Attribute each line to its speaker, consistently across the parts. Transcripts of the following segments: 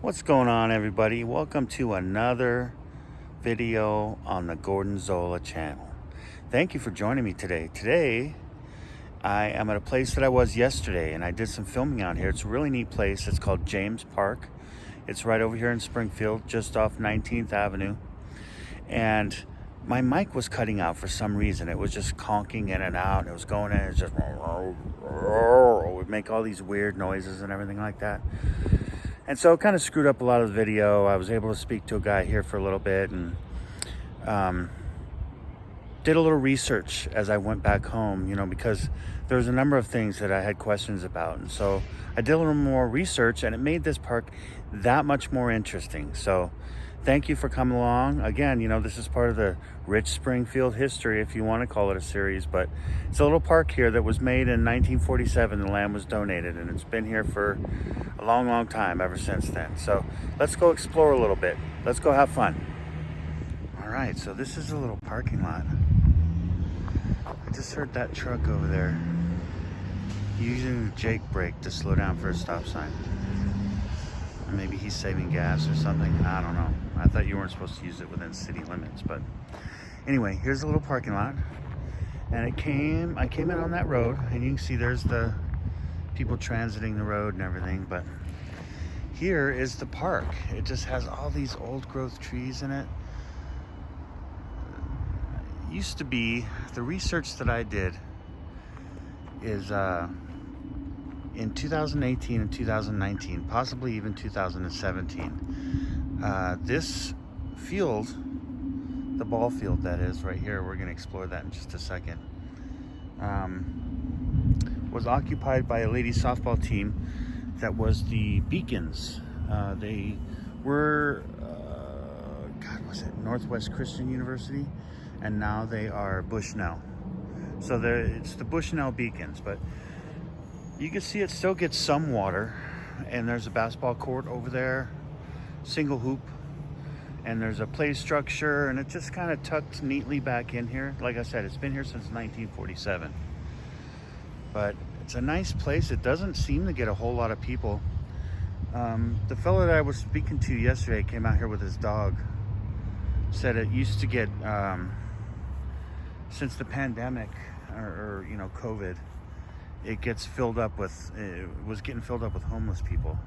Speaker 1: What's going on, everybody? Welcome to another video on the Gordon Zola channel. Thank you for joining me today. Today I am at a place that I was yesterday, and I did some filming out here. It's a really neat place. It's called James Park. It's right over here in Springfield, just off 19th Avenue. And my mic was cutting out for some reason. It was just conking in and out. It was going in, it just would make all these weird noises and everything like that. And so it kind of screwed up a lot of the video. I was able to speak to a guy here for a little bit and did a little research as I went back home, because there was a number of things that I had questions about. And so I did a little more research, and it made this park that much more interesting. So thank you for coming along. Again, this is part of the rich Springfield history, if you want to call it a series, but it's a little park here that was made in 1947. The land was donated, and it's been here for a long, long time ever since then. So let's go explore a little bit. Let's go have fun. All right, so this is a little parking lot. I just heard that truck over there using the Jake brake to slow down for a stop sign. Or maybe he's saving gas or something. I don't know. I thought you weren't supposed to use it within city limits, but anyway, here's a little parking lot. And I came in on that road, and you can see there's the people transiting the road and everything, but here is the park. It just has all these old growth trees in it. Used to be, the research that I did is in 2018 and 2019, possibly even 2017, this field, the ball field that is right here, we're going to explore that in just a second, was occupied by a ladies softball team that was the Beacons. They were, was it Northwest Christian University? And now they are Bushnell. So it's the Bushnell Beacons, but you can see it still gets some water, and there's a basketball court over there, single hoop, and there's a play structure, and it just kind of tucked neatly back in here. Like I said, it's been here since 1947. But it's a nice place. It doesn't seem to get a whole lot of people. The fellow that I was speaking to yesterday came out here with his dog. Said it used to get, since the pandemic or COVID, it was getting filled up with homeless people,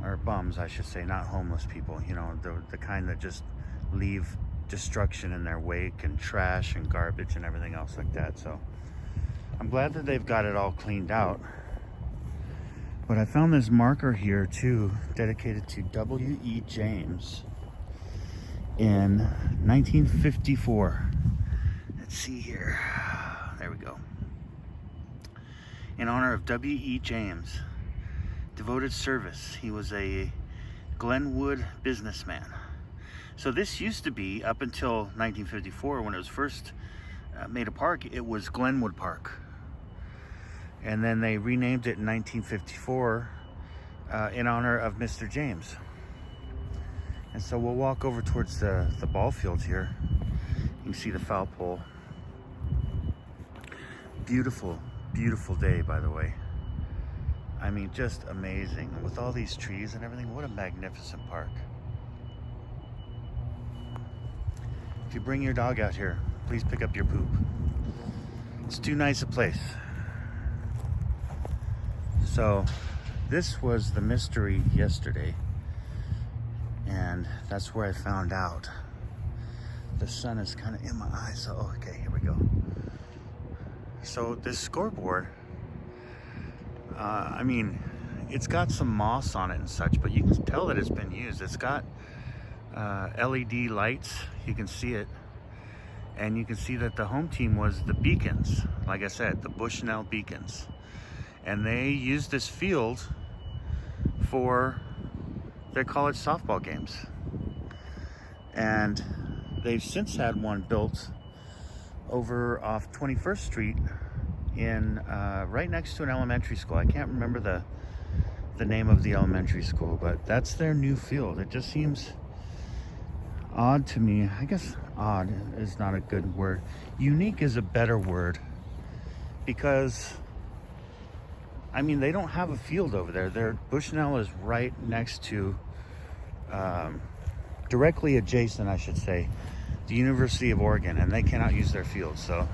Speaker 1: or bums, I should say, not homeless people, the kind that just leave destruction in their wake, and trash and garbage and everything else like that. So I'm glad that they've got it all cleaned out. But I found this marker here too, dedicated to W.E. James in 1954. Let's see here. There we go. In honor of W.E. James, devoted service. He was a Glenwood businessman. So this used to be, up until 1954, when it was first made a park, it was Glenwood Park. And then they renamed it in 1954 in honor of Mr. James. And so we'll walk over towards the ball fields here. You can see the foul pole. Beautiful, beautiful day, by the way. I mean, just amazing. With all these trees and everything, what a magnificent park. If you bring your dog out here, please pick up your poop. It's too nice a place. So, this was the mystery yesterday. And that's where I found out. The sun is kind of in my eyes. So, okay, here we go. So this scoreboard, I mean, it's got some moss on it and such, but you can tell that it's been used. It's got LED lights. You can see it. And you can see that the home team was the Beacons. Like I said, the Bushnell Beacons. And they used this field for their college softball games. And they've since had one built over off 21st Street in right next to an elementary school. I can't remember the name of the elementary school, but that's their new field. It just seems odd to me. I guess odd is not a good word. Unique is a better word, because I mean, they don't have a field over there. Bushnell is right next to directly adjacent, I should say, the University of Oregon, and they cannot use their field. So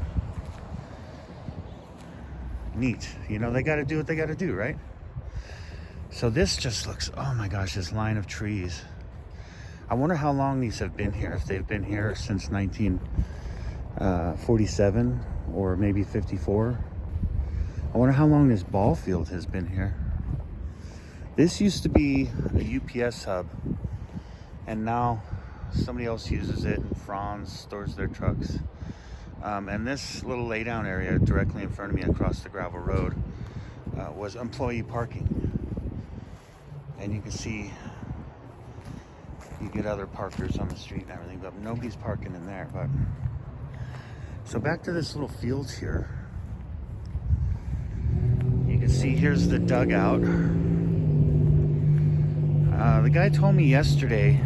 Speaker 1: neat. You know, they got to do what they got to do, right? So this just looks, oh my gosh, this line of trees. I wonder how long these have been here. If they've been here since 1947 or maybe 54. I wonder how long this ball field has been here. This used to be a UPS hub, and now somebody else uses it. Franz stores their trucks. And this little laydown area directly in front of me across the gravel road was employee parking. And you can see you get other parkers on the street and everything, but nobody's parking in there. But so back to this little field here. You can see here's the dugout. The guy told me yesterday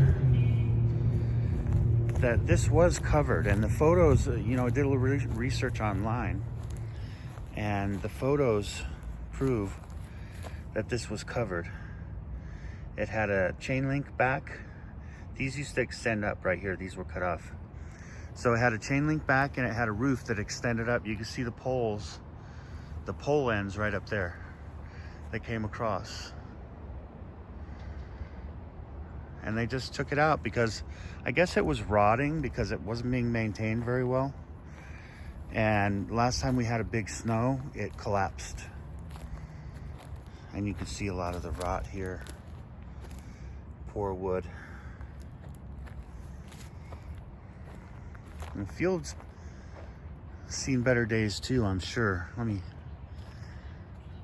Speaker 1: that this was covered, and the photos, you know, I did a little research online, and the photos prove that this was covered. It had a chain link back. These used to extend up right here. These were cut off. So it had a chain link back, and it had a roof that extended up. You can see the poles, the pole ends right up there that came across. And they just took it out because I guess it was rotting because it wasn't being maintained very well. And last time we had a big snow, it collapsed. And you can see a lot of the rot here. Poor wood. And the field's seen better days too, I'm sure. Let me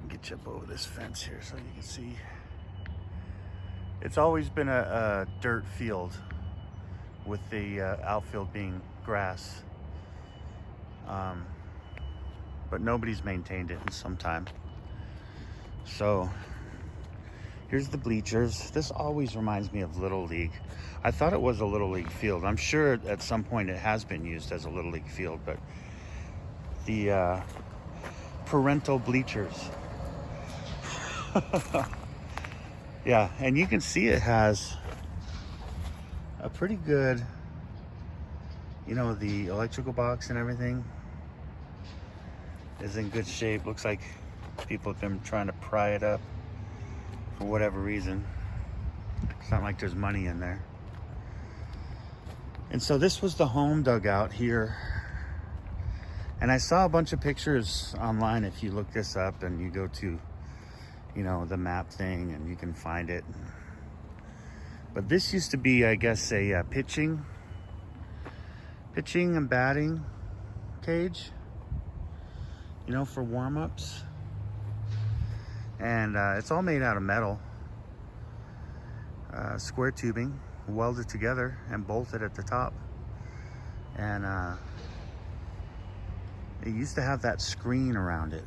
Speaker 1: get you up over this fence here so you can see. It's always been a dirt field with the outfield being grass. But nobody's maintained it in some time. So here's the bleachers. This always reminds me of Little League. I thought it was a Little League field. I'm sure at some point it has been used as a Little League field, but the parental bleachers. Yeah, and you can see it has a pretty good, you know, the electrical box and everything is in good shape. Looks like people have been trying to pry it up for whatever reason. It's not like there's money in there. And so this was the home dugout here. And I saw a bunch of pictures online. If you look this up and you go to, you know, the map thing, and you can find it. But this used to be, I guess, a pitching and batting cage, you know, for warm-ups. And it's all made out of metal, square tubing, welded together and bolted at the top. And it used to have that screen around it.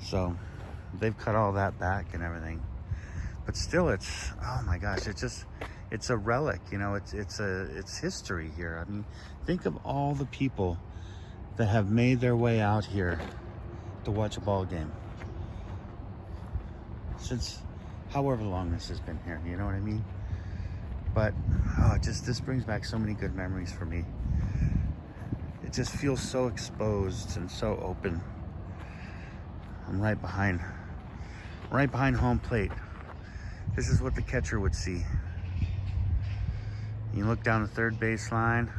Speaker 1: So they've cut all that back and everything, but still, it's, oh my gosh, it's a relic, you know. It's history here. I mean, think of all the people that have made their way out here to watch a ball game since however long this has been here, you know what I mean? But this brings back so many good memories for me. It just feels so exposed and so open. I'm right behind home plate. This is what the catcher would see. You look down the third base line,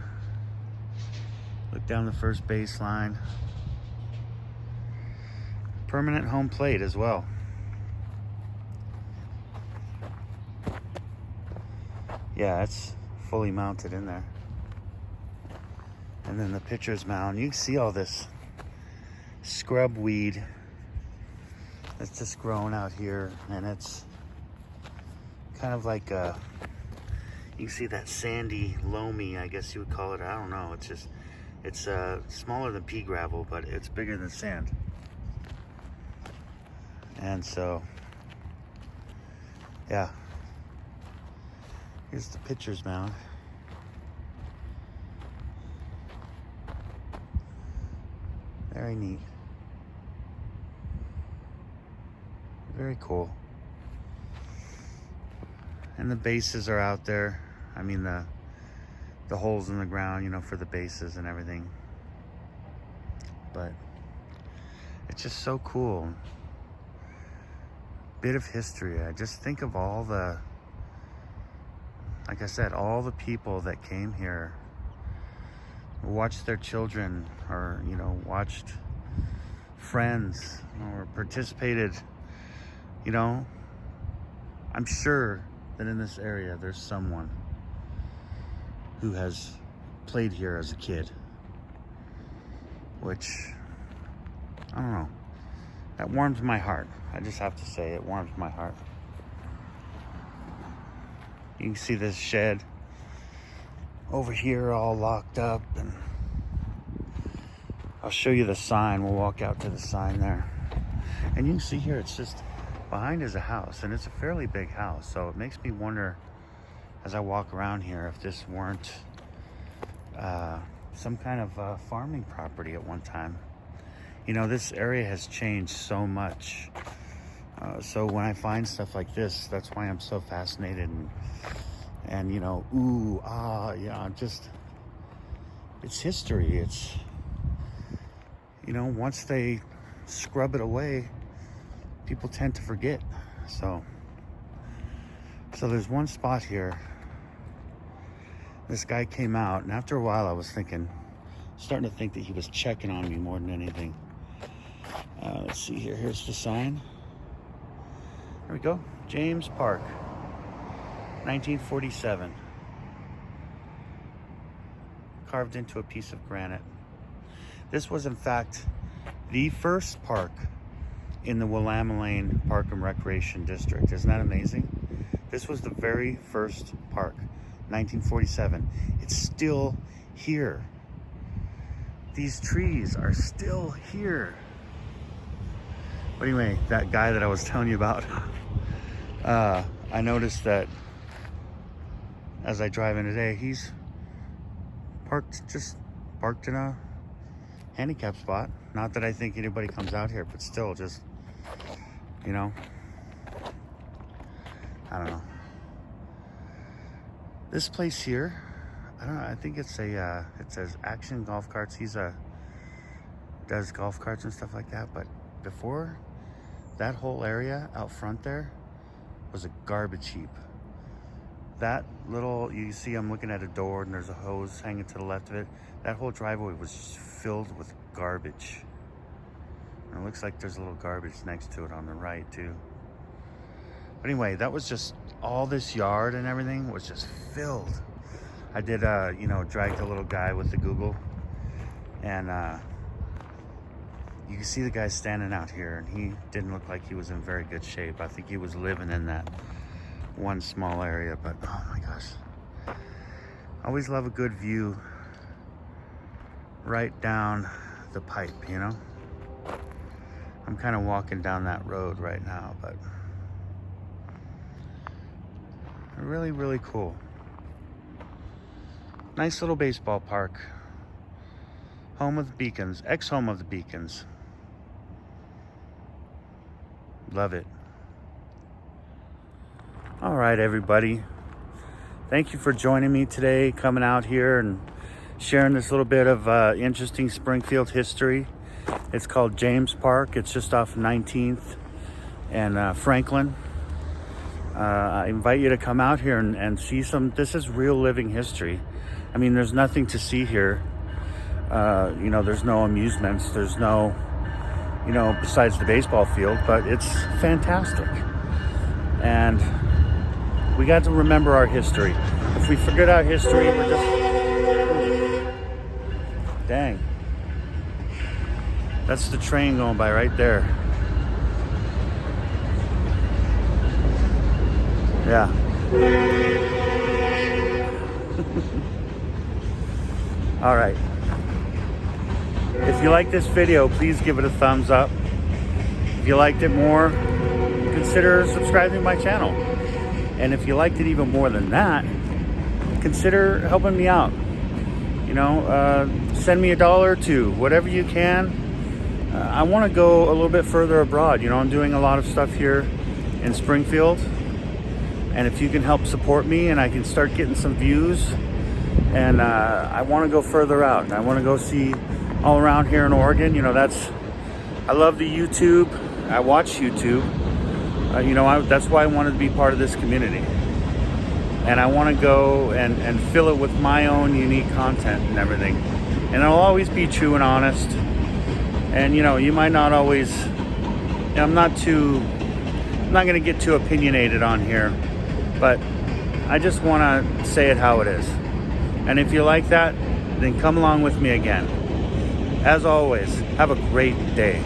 Speaker 1: look down the first base line. Permanent home plate as well. Yeah, it's fully mounted in there. And then the pitcher's mound. You can see all this scrub weed that's just growing out here, and it's kind of like you can see that sandy, loamy, I guess you would call it. I don't know. It's smaller than pea gravel, but it's bigger than sand. And so, yeah. Here's the pitcher's mound. Very neat. Very cool. And the bases are out there. I mean, the holes in the ground, you know, for the bases and everything. But it's just so cool. Bit of history. I just think of all the, like I said, all the people that came here, watched their children, or, you know, watched friends, or participated. You know, I'm sure that in this area there's someone who has played here as a kid, which, I don't know, that warms my heart. I just have to say, it warms my heart. You can see this shed over here all locked up, and I'll show you the sign. We'll walk out to the sign there, and you can see here, it's just behind is a house, and it's a fairly big house. So it makes me wonder, as I walk around here, if this weren't some kind of farming property at one time. You know, this area has changed so much. So when I find stuff like this, that's why I'm so fascinated, and you know, ooh, ah, yeah, just, it's history. It's, you know, once they scrub it away, people tend to forget. So there's one spot here. This guy came out, and after a while I was starting to think that he was checking on me more than anything. Let's see here. Here's the sign. There we go. James Park, 1947. Carved into a piece of granite. This was, in fact, the first park in the Willamette Park and Recreation District. Isn't that amazing? This was the very first park, 1947. It's still here. These trees are still here. But anyway, that guy that I was telling you about, I noticed that as I drive in today, he's parked in a handicap spot. Not that I think anybody comes out here, but still, just, you know, I don't know. This place here, I don't know, I think it's a, it says Action Golf Carts. Does golf carts and stuff like that. But before, that whole area out front there was a garbage heap. That little, you see I'm looking at a door and there's a hose hanging to the left of it. That whole driveway was just filled with garbage. And it looks like there's a little garbage next to it on the right too. But anyway, that was just, all this yard and everything was just filled. I did, you know, dragged a little guy with the Google, and you can see the guy standing out here, and he didn't look like he was in very good shape. I think he was living in that one small area, but oh my gosh. I always love a good view right down the pipe, you know? I'm kind of walking down that road right now, but really, really cool. Nice little baseball park. Home of the Beacons, ex-home of the Beacons. Love it. All right, everybody. Thank you for joining me today, coming out here and sharing this little bit of interesting Springfield history. It's called James Park. It's just off 19th and Franklin. I invite you to come out here and see this is real living history. I mean, there's nothing to see here. You know, there's no amusements. There's no, you know, besides the baseball field, but it's fantastic. And we got to remember our history. If we forget our history, we're just... Dang. That's the train going by right there. Yeah. All right. If you like this video, please give it a thumbs up. If you liked it more, consider subscribing to my channel. And if you liked it even more than that, consider helping me out. You know, send me $1 or $2, whatever you can. I want to go a little bit further abroad. You know, I'm doing a lot of stuff here in Springfield. And if you can help support me and I can start getting some views, and I want to go further out. I want to go see all around here in Oregon. I love the YouTube. I watch YouTube. That's why I wanted to be part of this community. And I want to go and fill it with my own unique content and everything. And I'll always be true and honest. And you might not always, I'm not going to get too opinionated on here, but I just want to say it how it is. And if you like that, then come along with me again. As always, have a great day.